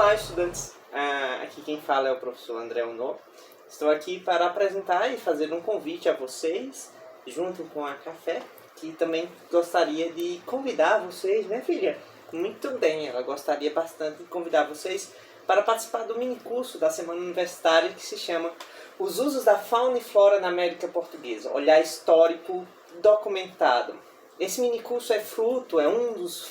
Olá, estudantes! Aqui quem fala é o professor André Unô. Estou aqui para apresentar e fazer um convite a vocês, junto com a Café, que também gostaria de convidar vocês, né, filha? Muito bem, ela gostaria bastante de convidar vocês para participar do minicurso da Semana Universitária que se chama Os Usos da Fauna e Flora na América Portuguesa, Olhar Histórico Documentado. Esse minicurso é um dos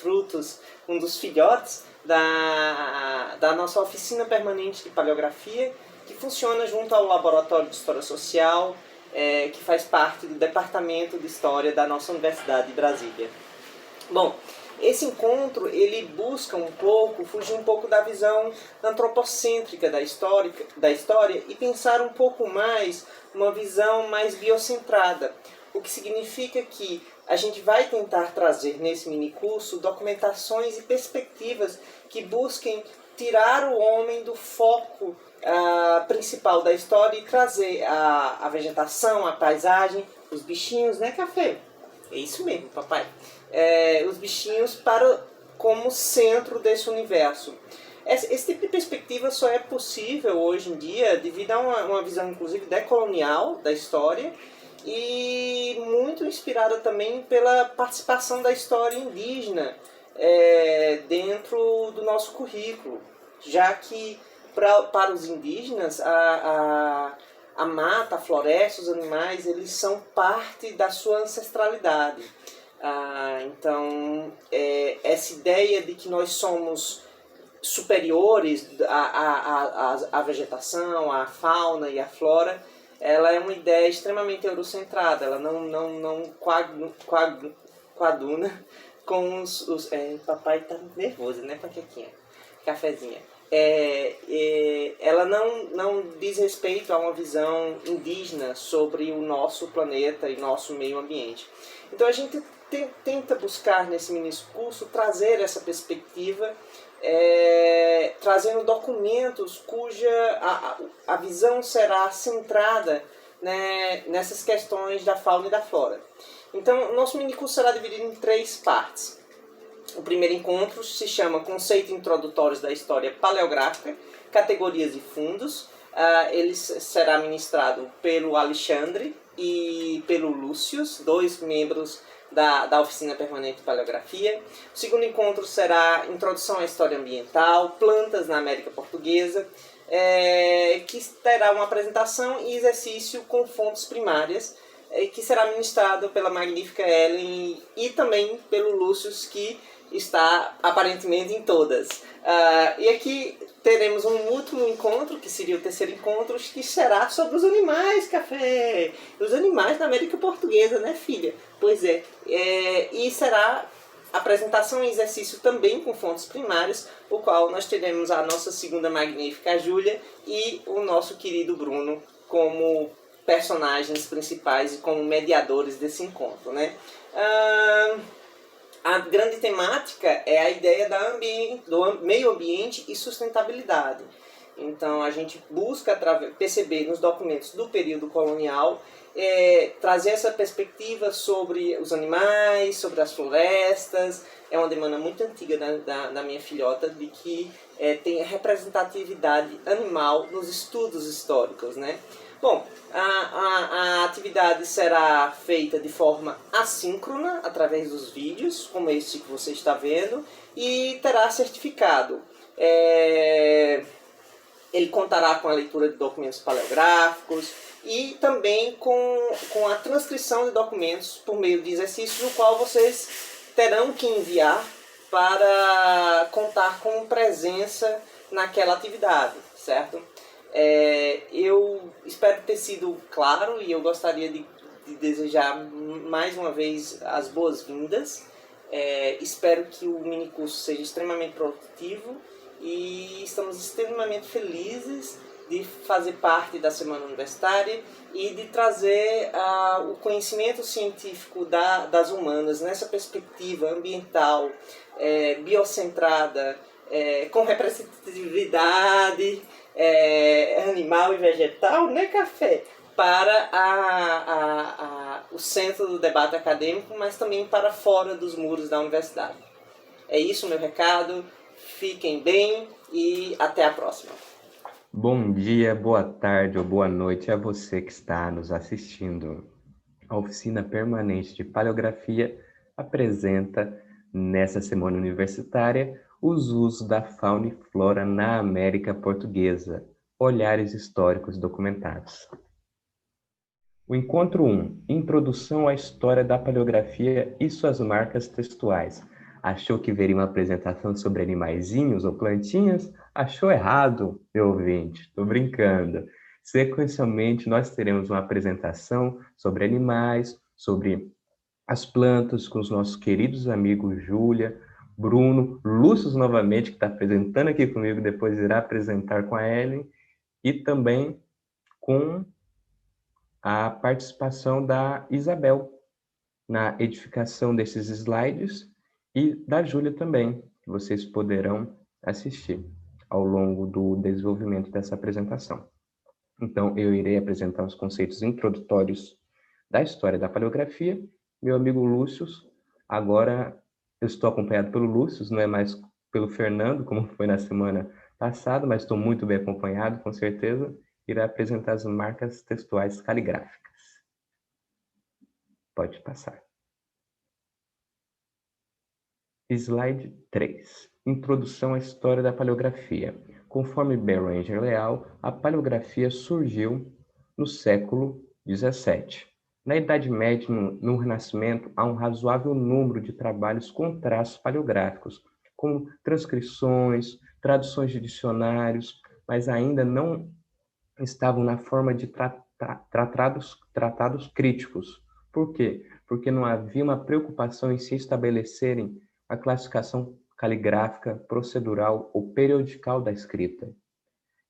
filhotes da nossa oficina permanente de paleografia, que funciona junto ao Laboratório de História Social, que faz parte do Departamento de História da nossa Universidade de Brasília. Bom, esse encontro ele busca fugir um pouco da visão antropocêntrica da história e pensar um pouco mais uma visão mais biocentrada, o que significa que a gente vai tentar trazer nesse minicurso documentações e perspectivas que busquem tirar o homem do foco principal da história e trazer a vegetação, a paisagem, os bichinhos, né, Café? É isso mesmo, papai. Os bichinhos como centro desse universo. Esse tipo de perspectiva só é possível hoje em dia devido a uma visão, inclusive, decolonial da história e muito inspirada também pela participação da história indígena dentro do nosso currículo, já que para os indígenas a mata, a floresta, os animais, eles são parte da sua ancestralidade. Então, essa ideia de que nós somos superiores à vegetação, à fauna e à flora, ela é uma ideia extremamente eurocentrada, ela não coaduna com os papai tá nervoso, né, Paquequinha? Cafezinha. Ela não diz respeito a uma visão indígena sobre o nosso planeta e nosso meio ambiente. Então a gente tenta buscar nesse minicurso trazer essa perspectiva, trazendo documentos cuja a visão será centrada, né, nessas questões da fauna e da flora. Então, o nosso minicurso será dividido em 3 partes. O primeiro encontro se chama Conceito Introdutórios da História Paleográfica, Categorias e Fundos. Ele será ministrado pelo Alexandre e pelo Lúcio, 2 membros da Oficina Permanente de Paleografia. O segundo encontro será Introdução à História Ambiental, Plantas na América Portuguesa, que terá uma apresentação e exercício com fontes primárias, que será ministrado pela magnífica Ellen e também pelo Lúcio, que está aparentemente em todas. E aqui teremos um último encontro, que seria o terceiro encontro, que será sobre os animais, Café! Os animais da América Portuguesa, né, filha? Pois é. E será apresentação e exercício também com fontes primárias, o qual nós teremos a nossa segunda magnífica Júlia e o nosso querido Bruno como personagens principais e como mediadores desse encontro, né? A grande temática é a ideia do meio ambiente e sustentabilidade. Então a gente busca perceber nos documentos do período colonial, trazer essa perspectiva sobre os animais, sobre as florestas. É uma demanda muito antiga da minha filhota de que tenha representatividade animal nos estudos históricos, né? Bom, a atividade será feita de forma assíncrona, através dos vídeos, como este que você está vendo, e terá certificado. Ele contará com a leitura de documentos paleográficos e também com a transcrição de documentos por meio de exercícios, o qual vocês terão que enviar para contar com presença naquela atividade, certo? Eu espero ter sido claro e eu gostaria de desejar mais uma vez as boas-vindas. Espero que o minicurso seja extremamente produtivo e estamos extremamente felizes de fazer parte da Semana Universitária e de trazer o conhecimento científico das humanas nessa perspectiva ambiental, biocentrada, com representatividade animal e vegetal, né, Café? Para o centro do debate acadêmico, mas também para fora dos muros da universidade. É isso o meu recado. fiquem bem e até a próxima. Bom dia, boa tarde ou boa noite a você que está nos assistindo. A Oficina Permanente de Paleografia apresenta, nessa semana universitária, os usos da fauna e flora na América Portuguesa, olhares históricos documentados. O encontro 1, Introdução à História da Paleografia e suas marcas textuais. Achou que veria uma apresentação sobre animaizinhos ou plantinhas? Achou errado, meu ouvinte, estou brincando. Sequencialmente, nós teremos uma apresentação sobre animais, sobre as plantas, com os nossos queridos amigos Júlia, Bruno, Lúcio novamente, que está apresentando aqui comigo, depois irá apresentar com a Ellen, e também com a participação da Isabel na edificação desses slides e da Júlia também, que vocês poderão assistir ao longo do desenvolvimento dessa apresentação. Então, eu irei apresentar os conceitos introdutórios da história da paleografia. Meu amigo Lúcio, agora eu estou acompanhado pelo Lúcio, não é mais pelo Fernando, como foi na semana passada, mas estou muito bem acompanhado, com certeza. Irá apresentar as marcas textuais caligráficas. Pode passar. Slide 3. Introdução à história da paleografia. Conforme Beranger Leal, a paleografia surgiu no século XVII. Na Idade Média, no Renascimento, há um razoável número de trabalhos com traços paleográficos, como transcrições, traduções de dicionários, mas ainda não estavam na forma de tratados críticos. Por quê? Porque não havia uma preocupação em se estabelecerem a classificação caligráfica, procedural ou periodical da escrita.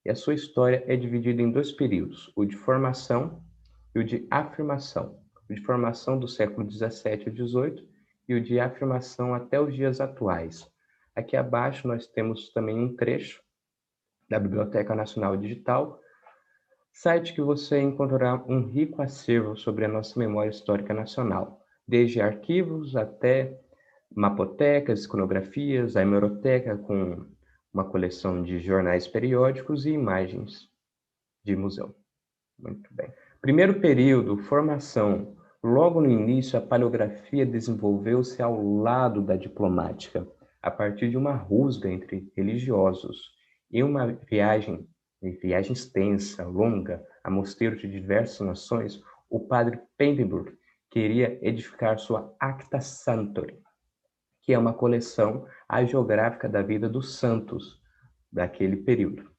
E a sua história é dividida em dois períodos, o de formação e o de afirmação. O de formação do século XVII e XVIII e o de afirmação até os dias atuais. Aqui abaixo nós temos também um trecho da Biblioteca Nacional Digital, site que você encontrará um rico acervo sobre a nossa memória histórica nacional, desde arquivos até mapotecas, iconografias, a hemeroteca com uma coleção de jornais periódicos e imagens de museu. Muito bem. Primeiro período, formação. Logo no início, a paleografia desenvolveu-se ao lado da diplomática, a partir de uma rusga entre religiosos e uma viagem extensa, longa, a mosteiros de diversas nações. O padre Pemberton queria edificar sua Acta Sanctorum, que é uma coleção hagiográfica da vida dos santos daquele período.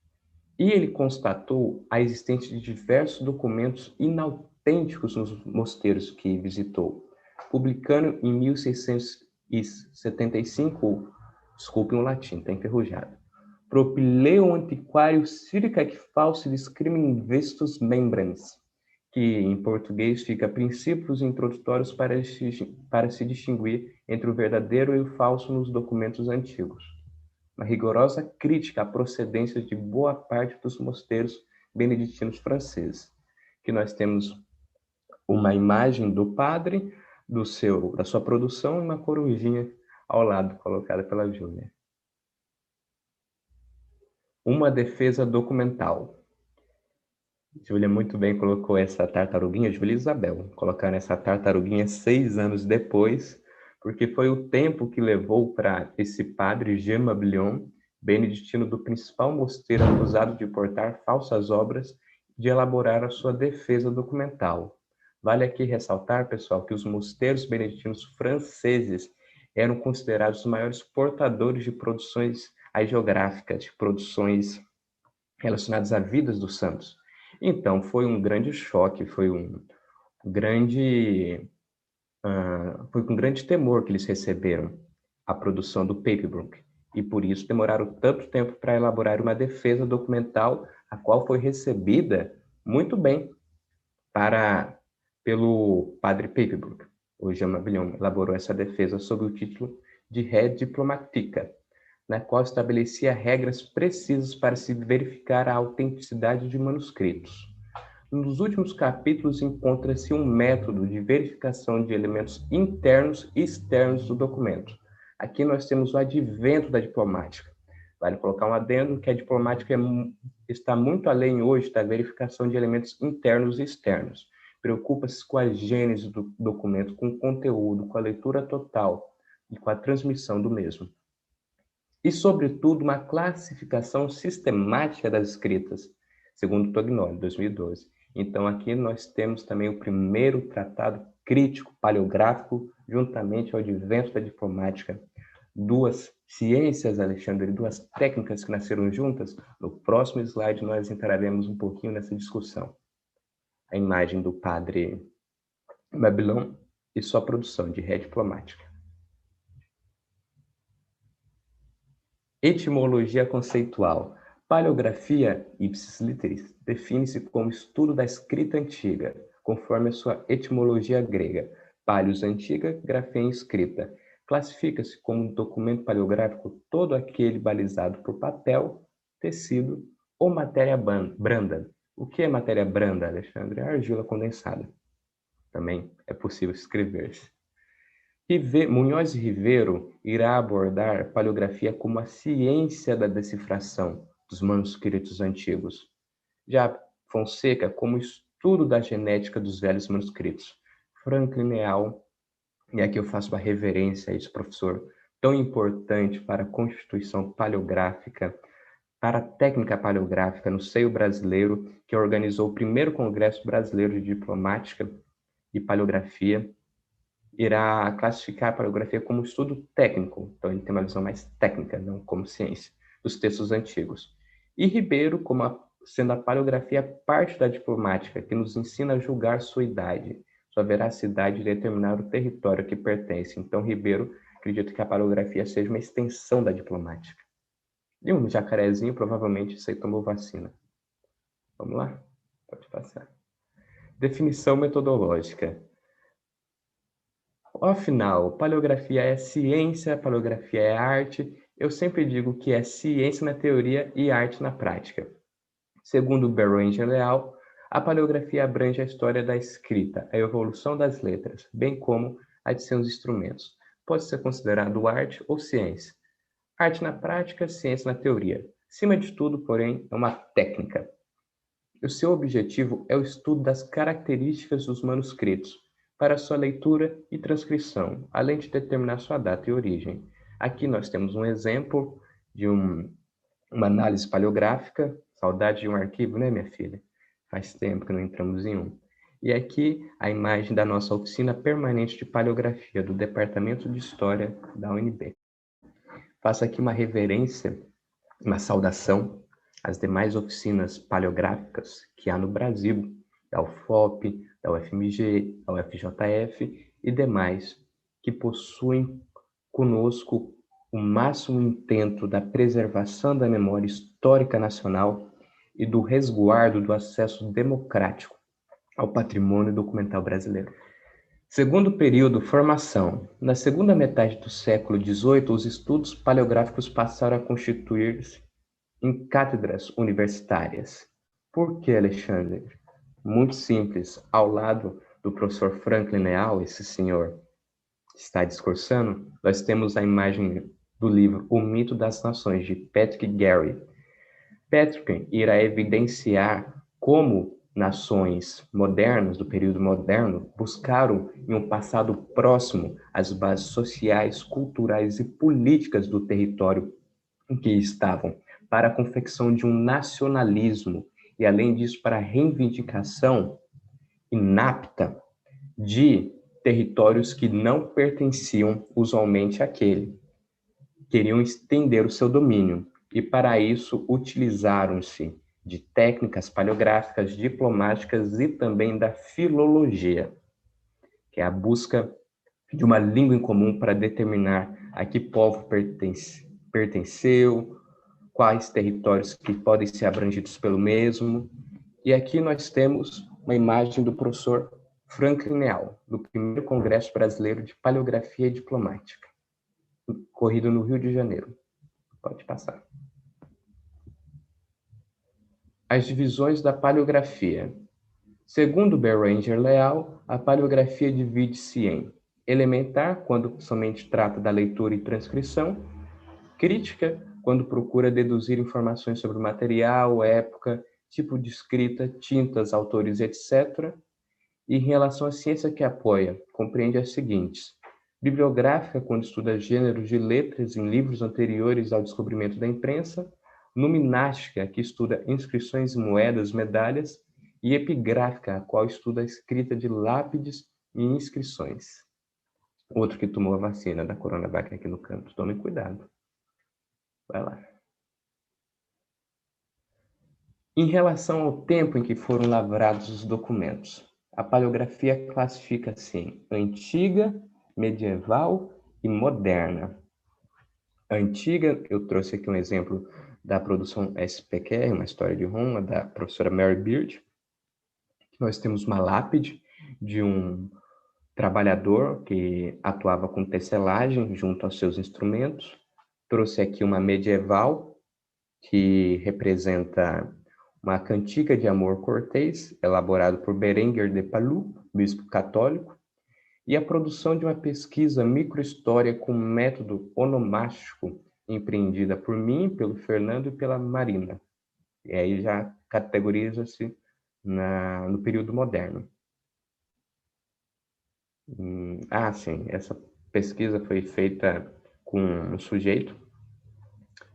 E ele constatou a existência de diversos documentos inautênticos nos mosteiros que visitou, publicando em 1675, desculpem o latim, está enferrujado, Propileo antiquário circa que falsidis crimen investus membrans, que em português fica princípios introdutórios para se distinguir entre o verdadeiro e o falso nos documentos antigos. Uma rigorosa crítica à procedência de boa parte dos mosteiros beneditinos franceses, que nós temos uma imagem do padre, da sua produção, e uma corujinha ao lado, colocada pela Júlia. Uma defesa documental. Júlia muito bem colocou essa tartaruguinha, Júlia e Isabel, colocaram essa tartaruguinha 6 anos depois, porque foi o tempo que levou para esse padre Jean Mabillon, beneditino do principal mosteiro acusado de portar falsas obras, de elaborar a sua defesa documental. Vale aqui ressaltar, pessoal, que os mosteiros beneditinos franceses eram considerados os maiores portadores de produções hagiográficas, de produções relacionadas à vida dos santos. Então, foi um grande choque, foi com grande temor que eles receberam a produção do Papenbrook, e por isso demoraram tanto tempo para elaborar uma defesa documental, a qual foi recebida muito bem pelo padre Papenbrook. O Jean Mabillon elaborou essa defesa sob o título de Res Diplomatica, na qual estabelecia regras precisas para se verificar a autenticidade de manuscritos. Nos últimos capítulos encontra-se um método de verificação de elementos internos e externos do documento. Aqui nós temos o advento da diplomática. Vale colocar um adendo que a diplomática está muito além hoje da verificação de elementos internos e externos. Preocupa-se com a gênese do documento, com o conteúdo, com a leitura total e com a transmissão do mesmo. E, sobretudo, uma classificação sistemática das escritas, segundo Tognoli, 2012. Então, aqui nós temos também o primeiro tratado crítico paleográfico, juntamente ao advento da diplomática. Duas ciências, Alexandre, duas técnicas que nasceram juntas. No próximo slide nós entraremos um pouquinho nessa discussão. A imagem do padre Babylon e sua produção de ré diplomática. Etimologia conceitual. Paleografia, ipsis literis, define-se como estudo da escrita antiga, conforme a sua etimologia grega. Paleos, antiga, grafia, escrita. Classifica-se como documento paleográfico todo aquele balizado por papel, tecido ou matéria branda. O que é matéria branda, Alexandre? É argila condensada. Também é possível escrever-se. Munhoz e Ribeiro irá abordar paleografia como a ciência da decifração dos manuscritos antigos. Já Fonseca como estudo da genética dos velhos manuscritos. Franklin Leal, e aqui eu faço uma reverência a esse professor tão importante para a constituição paleográfica, para a técnica paleográfica no seio brasileiro, que organizou o primeiro Congresso Brasileiro de Diplomática e Paleografia, irá classificar a paleografia como estudo técnico, então ele tem uma visão mais técnica, não como ciência, dos textos antigos. E Ribeiro sendo a paleografia parte da diplomática, que nos ensina a julgar sua idade, sua veracidade e determinar o território a que pertence. Então, Ribeiro acredita que a paleografia seja uma extensão da diplomática. E um jacarezinho provavelmente isso aí tomou vacina. Vamos lá? Pode passar. Definição metodológica. Afinal, paleografia é ciência, paleografia é arte. Eu sempre digo que é ciência na teoria e arte na prática. Segundo Beranger Leal, a paleografia abrange a história da escrita, a evolução das letras, bem como a de seus instrumentos. Pode ser considerado arte ou ciência. Arte na prática, ciência na teoria. Acima de tudo, porém, é uma técnica. O seu objetivo é o estudo das características dos manuscritos, para sua leitura e transcrição, além de determinar sua data e origem. Aqui nós temos um exemplo de uma análise paleográfica. Saudade de um arquivo, né, minha filha? Faz tempo que não entramos em um. E aqui a imagem da nossa oficina permanente de paleografia do Departamento de História da UNB. Faço aqui uma reverência, uma saudação às demais oficinas paleográficas que há no Brasil, da UFOP, da UFMG, da UFJF e demais, que possuem conosco o máximo intento da preservação da memória histórica nacional e do resguardo do acesso democrático ao patrimônio documental brasileiro. Segundo período, formação. Na segunda metade do século XVIII, os estudos paleográficos passaram a constituir-se em cátedras universitárias. Por que, Alexandre? Muito simples. Ao lado do professor Franklin Leal, esse senhor que está discursando, nós temos a imagem do livro O Mito das Nações, de Patrick Gary. Patrick irá evidenciar como nações modernas, do período moderno, buscaram, em um passado próximo, as bases sociais, culturais e políticas do território em que estavam, para a confecção de um nacionalismo e, além disso, para a reivindicação inapta de territórios que não pertenciam usualmente àquele. Queriam estender o seu domínio e, para isso, utilizaram-se de técnicas paleográficas, diplomáticas e também da filologia, que é a busca de uma língua em comum para determinar a que povo pertenceu, quais territórios que podem ser abrangidos pelo mesmo. E aqui nós temos uma imagem do professor Franklin Leal, do primeiro Congresso Brasileiro de Paleografia e Diplomática, corrido no Rio de Janeiro. Pode passar. As divisões da paleografia. Segundo Beranger Leal, a paleografia divide-se em elementar, quando somente trata da leitura e transcrição, crítica, quando procura deduzir informações sobre o material, época, tipo de escrita, tintas, autores, etc. E em relação à ciência que apoia, compreende as seguintes: bibliográfica, quando estuda gêneros de letras em livros anteriores ao descobrimento da imprensa; numinástica, que estuda inscrições, moedas, medalhas; e epigráfica, a qual estuda a escrita de lápides e inscrições. Outro que tomou a vacina da Coronavac aqui no canto. Tomem cuidado. Vai lá. Em relação ao tempo em que foram lavrados os documentos, a paleografia classifica-se em antiga, medieval e moderna. A antiga, eu trouxe aqui um exemplo da produção SPQR, uma história de Roma, da professora Mary Beard. Nós temos uma lápide de um trabalhador que atuava com tecelagem junto aos seus instrumentos. Trouxe aqui uma medieval, que representa uma cantiga de amor cortês, elaborado por Berenguer de Palu, bispo católico, e a produção de uma pesquisa microhistória com método onomástico, empreendida por mim, pelo Fernando e pela Marina. E aí já categoriza-se no período moderno. Sim, essa pesquisa foi feita com um sujeito,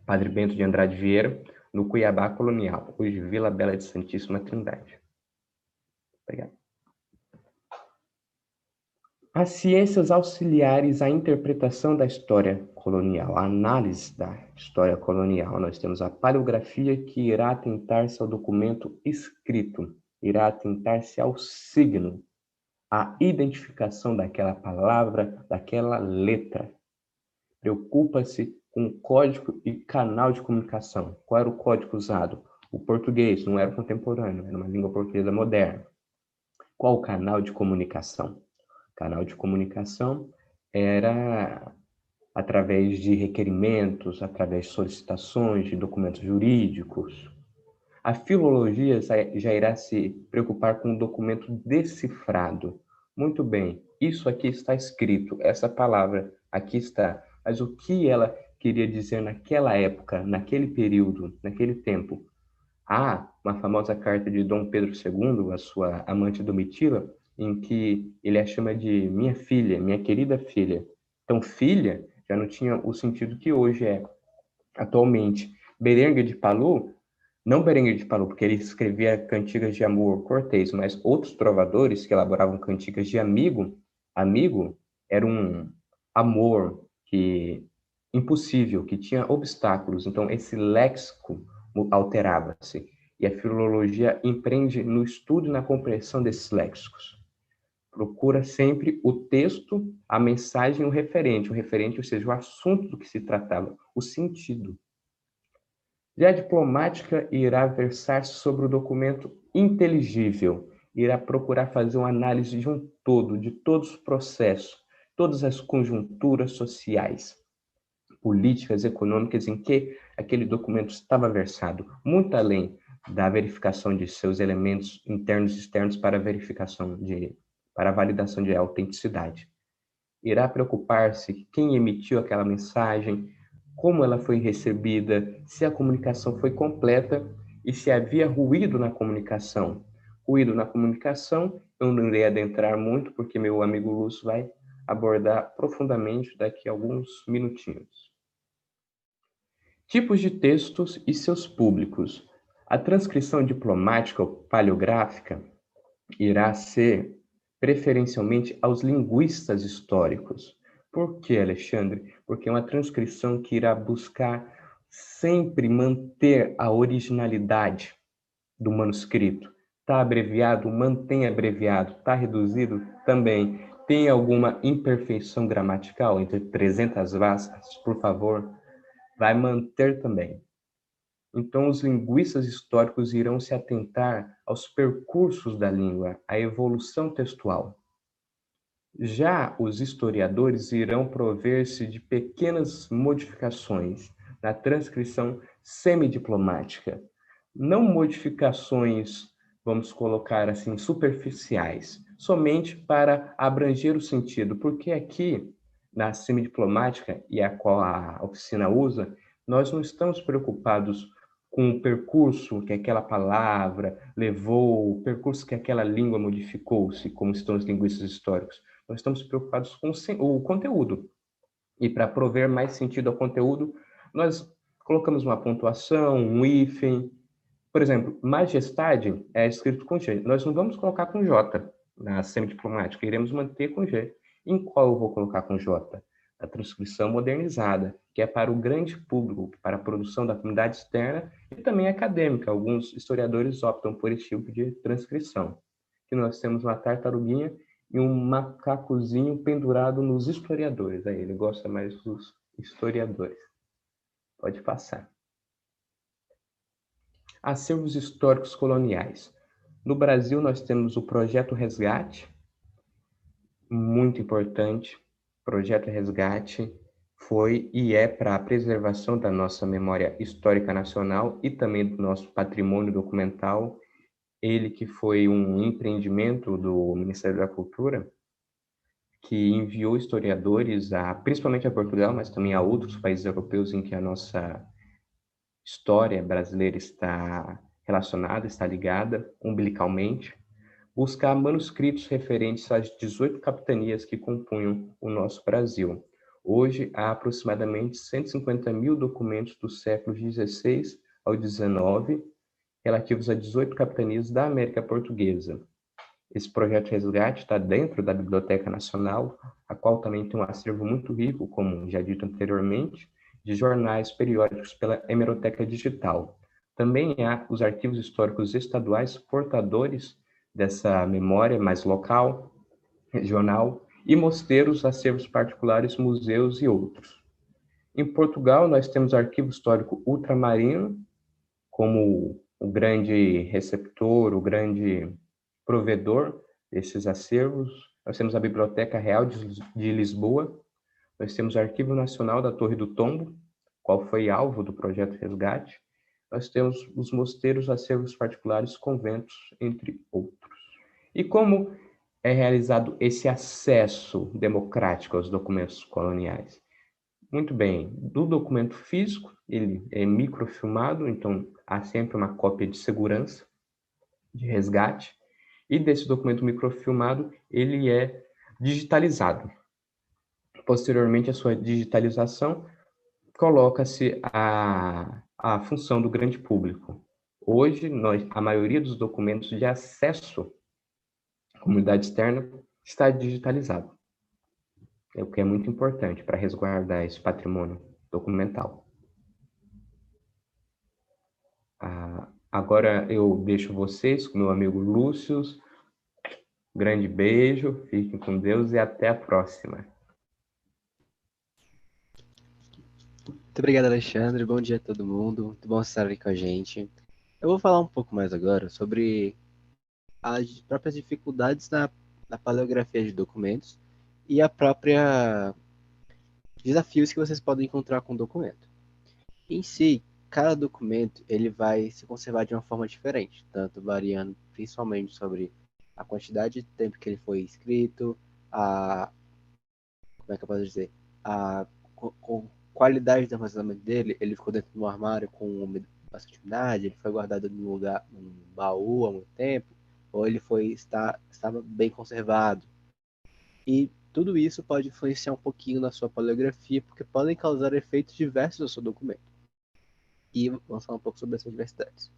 Padre Bento de Andrade Vieira, no Cuiabá colonial, hoje Vila Bela de Santíssima Trindade. Obrigado. As ciências auxiliares à interpretação da história colonial, a análise da história colonial. Nós temos a paleografia, que irá atentar-se ao documento escrito, irá atentar-se ao signo, à identificação daquela palavra, daquela letra. Preocupa-se com o código e canal de comunicação. Qual era o código usado? O português, não era o contemporâneo, era uma língua portuguesa moderna. Qual o canal de comunicação? O canal de comunicação era através de requerimentos, através de solicitações, de documentos jurídicos. A filologia já irá se preocupar com o documento decifrado. Muito bem, isso aqui está escrito, essa palavra aqui está. Mas o que ela queria dizer naquela época, naquele período, naquele tempo? Há uma famosa carta de Dom Pedro II, a sua amante Domitila, em que ele a chama de minha filha, minha querida filha. Então, filha já não tinha o sentido que hoje é, atualmente. Berenguer de Palu, não Berenguer de Palu, porque ele escrevia cantigas de amor cortês, mas outros trovadores que elaboravam cantigas de amigo era um amor que impossível, que tinha obstáculos. Então, esse léxico alterava-se. E a filologia empreende no estudo e na compreensão desses léxicos. Procura sempre o texto, a mensagem, o referente, ou seja, o assunto do que se tratava, o sentido. Já a diplomática irá versar sobre o documento inteligível, irá procurar fazer uma análise de um todo, de todos os processos, todas as conjunturas sociais, políticas, econômicas em que aquele documento estava versado, muito além da verificação de seus elementos internos e externos para a validação de autenticidade. Irá preocupar-se quem emitiu aquela mensagem, como ela foi recebida, se a comunicação foi completa e se havia ruído na comunicação. Ruído na comunicação, eu não irei adentrar muito, porque meu amigo Lúcio vai abordar profundamente daqui a alguns minutinhos. Tipos de textos e seus públicos. A transcrição diplomática ou paleográfica irá ser preferencialmente aos linguistas históricos. Por que, Alexandre? Porque é uma transcrição que irá buscar sempre manter a originalidade do manuscrito. Está abreviado? Mantém abreviado. Está reduzido? Também. Tem alguma imperfeição gramatical entre 300 aspas, por favor? Vai manter também. Então, os linguistas históricos irão se atentar aos percursos da língua, à evolução textual. Já os historiadores irão prover-se de pequenas modificações na transcrição semidiplomática. Não modificações, vamos colocar assim, superficiais, somente para abranger o sentido, porque aqui, na semidiplomática, e a qual a oficina usa, Nós não estamos preocupados com o percurso que aquela palavra levou, o percurso que aquela língua modificou-se, como estão os linguistas históricos. Nós estamos preocupados com o conteúdo. E para prover mais sentido ao conteúdo, nós colocamos uma pontuação, um hífen. Por exemplo, majestade é escrito com G. Nós não vamos colocar com J na semidiplomática, iremos manter com G. Em qual eu vou colocar com J? A transcrição modernizada, que é para o grande público, para a produção da comunidade externa e também acadêmica. Alguns historiadores optam por esse tipo de transcrição. Que nós temos uma tartaruguinha e um macacozinho pendurado nos historiadores. Aí ele gosta mais dos historiadores. Pode passar. Acervos históricos coloniais. No Brasil, nós temos o Projeto Resgate, muito importante. O Projeto Resgate foi e é para a preservação da nossa memória histórica nacional e também do nosso patrimônio documental. Ele que foi um empreendimento do Ministério da Cultura, que enviou historiadores, principalmente a Portugal, mas também a outros países europeus em que a nossa história brasileira está relacionada, está ligada umbilicalmente, buscar manuscritos referentes às 18 capitanias que compunham o nosso Brasil. Hoje, há aproximadamente 150 mil documentos dos séculos XVI ao XIX relativos a 18 capitanias da América Portuguesa. Esse projeto Resgate está dentro da Biblioteca Nacional, a qual também tem um acervo muito rico, como já dito anteriormente, de jornais periódicos pela Hemeroteca Digital. Também há os arquivos históricos estaduais portadores dessa memória mais local, regional, e mosteiros, acervos particulares, museus e outros. Em Portugal, nós temos o Arquivo Histórico Ultramarino, como o grande receptor, o grande provedor desses acervos. Nós temos a Biblioteca Real de Lisboa, nós temos o Arquivo Nacional da Torre do Tombo, qual foi alvo do projeto Resgate. Nós temos os mosteiros, acervos particulares, conventos, entre outros. E como é realizado esse acesso democrático aos documentos coloniais? Muito bem, do documento físico, ele é microfilmado, então há sempre uma cópia de segurança, de resgate, e desse documento microfilmado, ele é digitalizado. Posteriormente, a sua digitalização, coloca-se a função do grande público. Hoje, a maioria dos documentos de acesso à comunidade externa está digitalizado, o que é muito importante para resguardar esse patrimônio documental. Agora eu deixo vocês com meu amigo Lúcio. Grande beijo, fiquem com Deus e até a próxima. Muito obrigado, Alexandre. Bom dia a todo mundo. Muito bom estar aqui com a gente. Eu vou falar um pouco mais agora sobre as próprias dificuldades na paleografia de documentos e a própria desafios que vocês podem encontrar com o documento. Em si, cada documento ele vai se conservar de uma forma diferente, tanto variando principalmente sobre a quantidade de tempo que ele foi escrito, como é que eu posso dizer, a qualidade do armazenamento dele. Ele ficou dentro de um armário com bastante umidade, ele foi guardado num lugar, num baú há muito tempo, ou ele estava bem conservado. E tudo isso pode influenciar um pouquinho na sua paleografia, porque podem causar efeitos diversos no seu documento. E vamos falar um pouco sobre essas diversidades.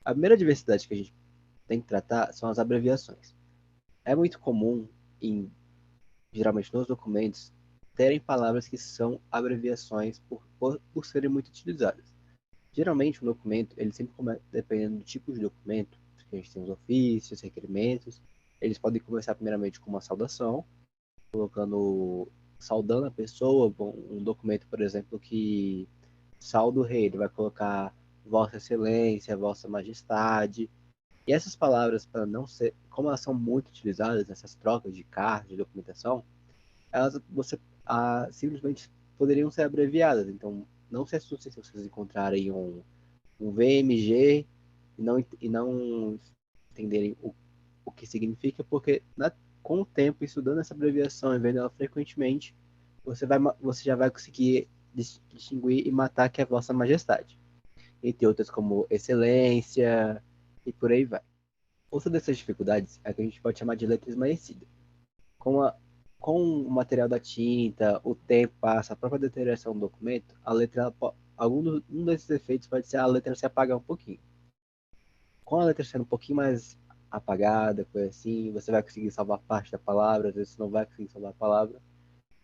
A primeira diversidade que a gente tem que tratar são as abreviações. É muito comum, geralmente nos documentos, terem palavras que são abreviações por serem muito utilizadas. Geralmente, um documento, ele sempre começa, dependendo do tipo de documento, a gente tem os ofícios, requerimentos, eles podem começar primeiramente com uma saudação, saudando a pessoa. Um documento, por exemplo, que sauda o rei, ele vai colocar Vossa Excelência, Vossa Majestade. E essas palavras, para não ser, como elas são muito utilizadas nessas trocas de cartas, de documentação, elas simplesmente poderiam ser abreviadas. Então, não se assustem se vocês encontrarem um VMG e não entenderem o que significa, porque com o tempo, estudando essa abreviação e vendo ela frequentemente, você já vai conseguir distinguir e matar que é Vossa Majestade, entre outras como excelência e por aí vai. Outra dessas dificuldades é que a gente pode chamar de letra esmaecida. Com, a, com o material da tinta, o tempo passa, a própria deterioração do documento, a letra, um desses efeitos pode ser a letra se apagar um pouquinho. Com a letra sendo um pouquinho mais apagada, coisa assim, você vai conseguir salvar parte da palavra, às vezes não vai conseguir salvar a palavra.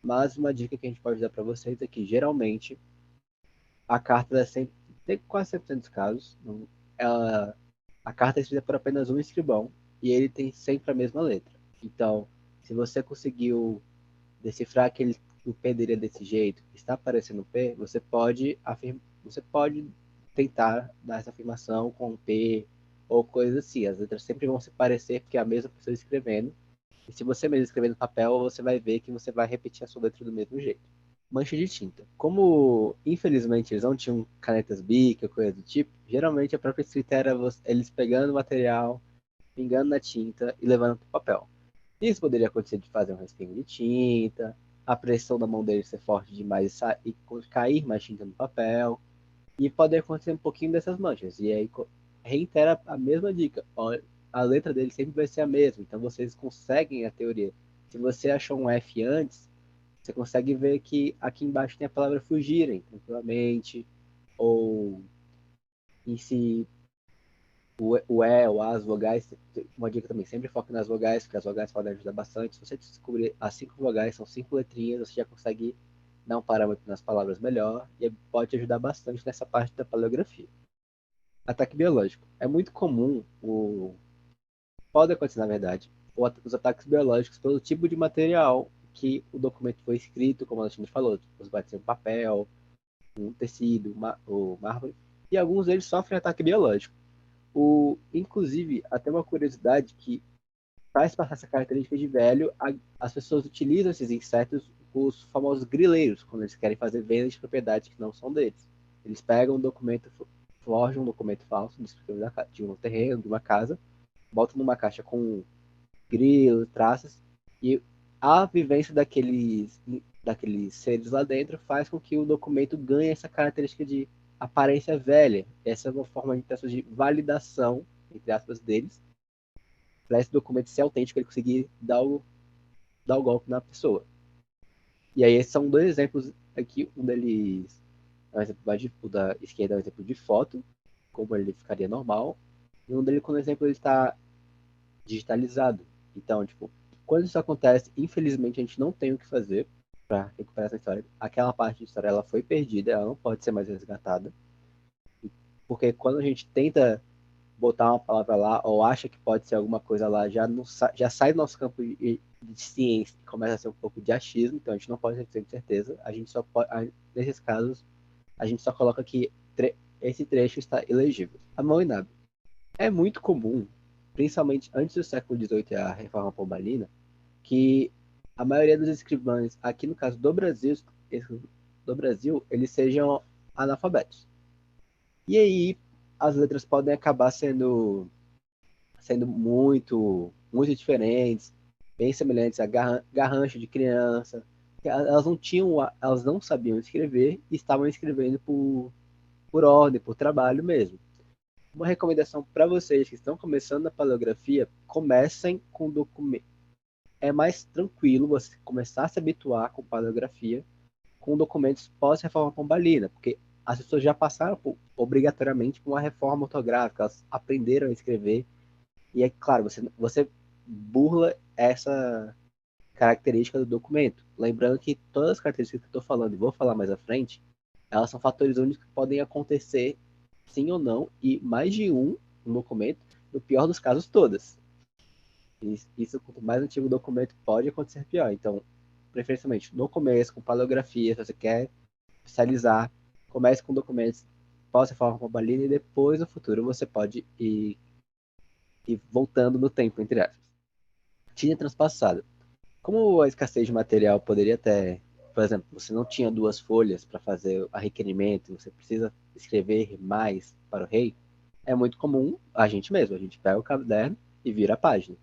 Mas uma dica que a gente pode dar para vocês é que, geralmente, a carta é sempre, tem quase 100% dos casos, ela, a carta é escrita por apenas um escrivão e ele tem sempre a mesma letra. Então, se você conseguiu decifrar que o P dele é desse jeito, está aparecendo o P, você pode tentar dar essa afirmação com o P ou coisa assim. As letras sempre vão se parecer porque é a mesma pessoa escrevendo. E se você mesmo escrever no papel, você vai ver que você vai repetir a sua letra do mesmo jeito. Mancha de tinta. Como, infelizmente, eles não tinham canetas Bic, coisa do tipo, geralmente a própria escrita era eles pegando o material, pingando na tinta e levando para o papel. Isso poderia acontecer de fazer um respingo de tinta, a pressão da mão dele ser forte demais e cair mais tinta no papel, e pode acontecer um pouquinho dessas manchas. E aí reitera a mesma dica. A letra dele sempre vai ser a mesma, então vocês conseguem a teoria. Se você achou um F antes, você consegue ver que aqui embaixo tem a palavra fugirem, tranquilamente, ou em si o E, o A, as vogais, uma dica também, sempre foque nas vogais, porque as vogais podem ajudar bastante. Se você descobrir as 5 vogais, são 5 letrinhas, você já consegue dar um parâmetro nas palavras melhor e pode ajudar bastante nessa parte da paleografia. Ataque biológico. É muito comum, pode acontecer na verdade, os ataques biológicos pelo tipo de material que o documento foi escrito, como a gente falou, os pode ser um papel, um tecido, ou mármore, e alguns deles sofrem ataque biológico. Inclusive, até uma curiosidade que faz passar essa característica de velho, as pessoas utilizam esses insetos, os famosos grileiros, quando eles querem fazer vendas de propriedades que não são deles. Eles pegam um documento, forjam um documento falso de um terreno, de uma casa, botam numa caixa com grilos, traças, e a vivência daqueles seres lá dentro faz com que o documento ganhe essa característica de aparência velha. Essa é uma forma de validação, entre aspas, deles, para esse documento ser autêntico, ele conseguir dar o golpe na pessoa. E aí, esses são dois exemplos aqui. Um deles é um exemplo o da esquerda é um exemplo de foto, como ele ficaria normal, e um deles, como exemplo, ele está digitalizado. Então, tipo, quando isso acontece, infelizmente a gente não tem o que fazer para recuperar essa história. Aquela parte da história ela foi perdida, ela não pode ser mais resgatada. Porque quando a gente tenta botar uma palavra lá ou acha que pode ser alguma coisa lá, já sai do nosso campo de ciência e começa a ser um pouco de achismo, então a gente não pode ter certeza. A gente só pode, nesses casos, a gente só coloca que esse trecho está ilegível. A mão inábil. É muito comum, principalmente antes do século XVIII e a Reforma Pombalina, que a maioria dos escrivães, aqui no caso do Brasil, eles sejam analfabetos. E aí as letras podem acabar sendo muito, muito diferentes, bem semelhantes a garrancho de criança. Elas não sabiam escrever e estavam escrevendo por ordem, por trabalho mesmo. Uma recomendação para vocês que estão começando na paleografia, comecem com documento. É mais tranquilo você começar a se habituar com paleografia com documentos pós-reforma pombalina, porque as pessoas já passaram obrigatoriamente por uma reforma ortográfica, elas aprenderam a escrever, e é claro, você burla essa característica do documento. Lembrando que todas as características que eu estou falando e vou falar mais à frente, elas são fatores únicos que podem acontecer sim ou não, e mais de um documento, no pior dos casos, todas. Isso, quanto mais antigo o documento, pode acontecer pior. Então, preferencialmente, no começo, com paleografia, se você quer especializar, comece com documentos pós-reforma pombalina e depois, no futuro, você pode ir voltando no tempo, entre aspas. Tinha transpassado. Como a escassez de material poderia ter, por exemplo, você não tinha 2 folhas para fazer a requerimento, você precisa escrever mais para o rei, é muito comum a gente pega o caderno e vira a página.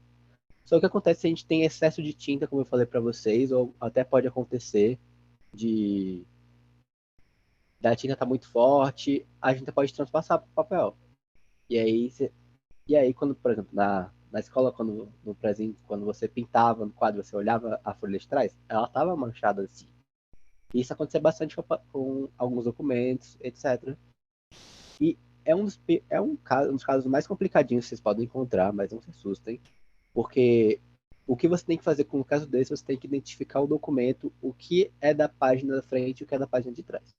Só que acontece se a gente tem excesso de tinta, como eu falei para vocês, ou até pode acontecer de da tinta tá muito forte, a gente pode transpassar para o papel. E aí, quando, por exemplo, na escola, no prezinho, quando você pintava no quadro, você olhava a folha de trás, ela estava manchada assim. E isso acontecia bastante com alguns documentos, etc. E um dos casos mais complicadinhos que vocês podem encontrar, mas não se assustem, porque o que você tem que fazer com um caso desse, você tem que identificar o documento, o que é da página da frente e o que é da página de trás.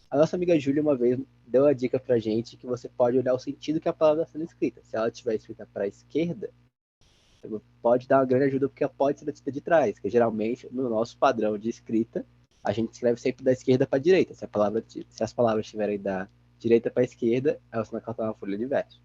A nossa amiga Júlia uma vez deu a dica pra gente que você pode olhar o sentido que a palavra está sendo escrita. Se ela estiver escrita para a esquerda, pode dar uma grande ajuda porque ela pode ser da escrita de trás, que geralmente no nosso padrão de escrita, a gente escreve sempre da esquerda para a direita. Se as palavras estiverem da direita para a esquerda, é o sinal que ela está na folha de verso.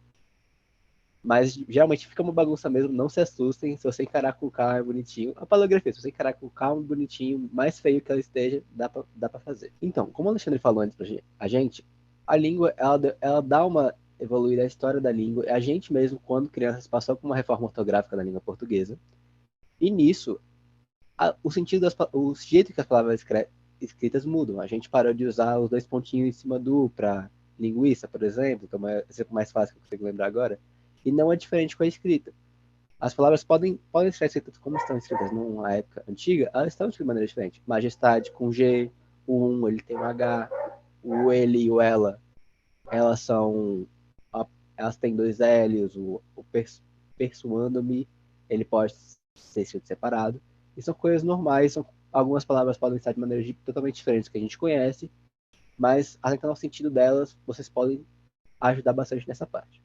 Mas geralmente fica uma bagunça mesmo, não se assustem. Se você encarar com calma, é bonitinho. A paleografia, se você encarar com calma, bonitinho, mais feio que ela esteja, dá pra fazer. Então, como o Alexandre falou antes pra gente, a língua, ela dá uma evoluída a história da língua. A gente mesmo, quando crianças, passou por uma reforma ortográfica da língua portuguesa. E nisso, o sentido o jeito que as palavras escritas mudam. A gente parou de usar os dois pontinhos em cima do para linguiça, por exemplo, que é o exemplo mais fácil que eu consigo lembrar agora. E não é diferente com a escrita. As palavras podem estar escritas como estão escritas numa época antiga, elas estão escritas de maneira diferente. Majestade com G, o ele tem um H, o ele e o ela, elas são. Elas têm dois L's, persuando-me, ele pode ser escrito separado. E são coisas normais, algumas palavras podem estar de maneiras totalmente diferentes que a gente conhece, mas atentando ao sentido delas, vocês podem ajudar bastante nessa parte.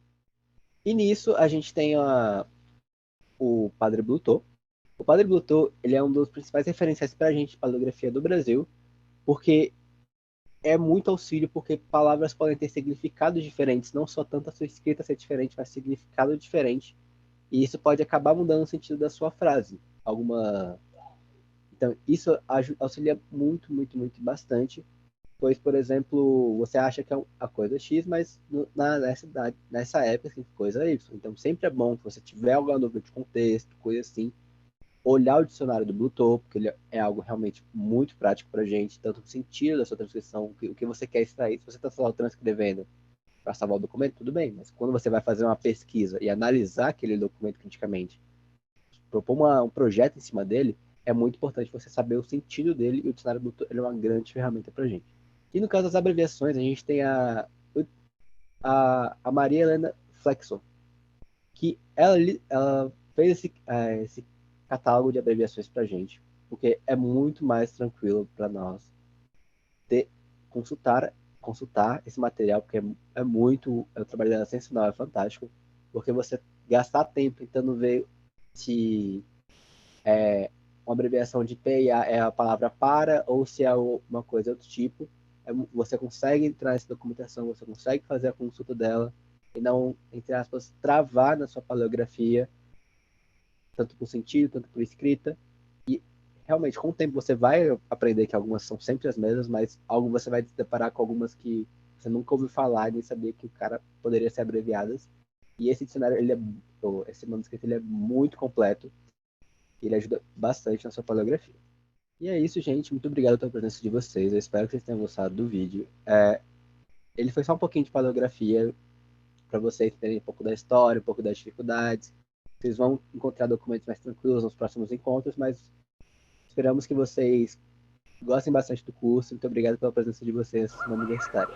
E nisso a gente tem o Padre Bluetooth. O Padre Bluetooth, ele é um dos principais referenciais para a gente de paleografia do Brasil, porque é muito auxílio, porque palavras podem ter significados diferentes, não só tanto a sua escrita ser diferente, mas significado diferente. E isso pode acabar mudando o sentido da sua frase. Então, isso auxilia muito, muito, muito bastante. Pois, por exemplo, você acha que é a coisa X, mas nessa época significa coisa Y. Então, sempre é bom que você tiver alguma dúvida de contexto, coisa assim, olhar o dicionário do Bluetooth, porque ele é algo realmente muito prático para a gente, tanto no sentido da sua transcrição, o que você quer extrair. Se você está só transcrevendo para salvar o documento, tudo bem, mas quando você vai fazer uma pesquisa e analisar aquele documento criticamente, propor um projeto em cima dele, é muito importante você saber o sentido dele, e o dicionário Bluetooth ele é uma grande ferramenta para a gente. E no caso das abreviações, a gente tem a Maria Helena Flexon, que ela fez esse catálogo de abreviações para a gente, porque é muito mais tranquilo para nós ter, consultar esse material, porque o trabalho dela é sensacional, é fantástico, porque você gastar tempo tentando ver se uma abreviação de P e A é a palavra para, ou se é uma coisa outro tipo, você consegue entrar nessa documentação, você consegue fazer a consulta dela, e não, entre aspas, travar na sua paleografia, tanto por sentido, tanto por escrita. E realmente, com o tempo, você vai aprender que algumas são sempre as mesmas, mas você vai se deparar com algumas que você nunca ouviu falar e nem sabia que o cara poderia ser abreviadas. E esse dicionário, esse manuscrito, ele é muito completo e ele ajuda bastante na sua paleografia. E é isso, gente. Muito obrigado pela presença de vocês. Eu espero que vocês tenham gostado do vídeo. Ele foi só um pouquinho de paleografia para vocês terem um pouco da história, um pouco das dificuldades. Vocês vão encontrar documentos mais tranquilos nos próximos encontros, mas esperamos que vocês gostem bastante do curso. Muito obrigado pela presença de vocês na universitária.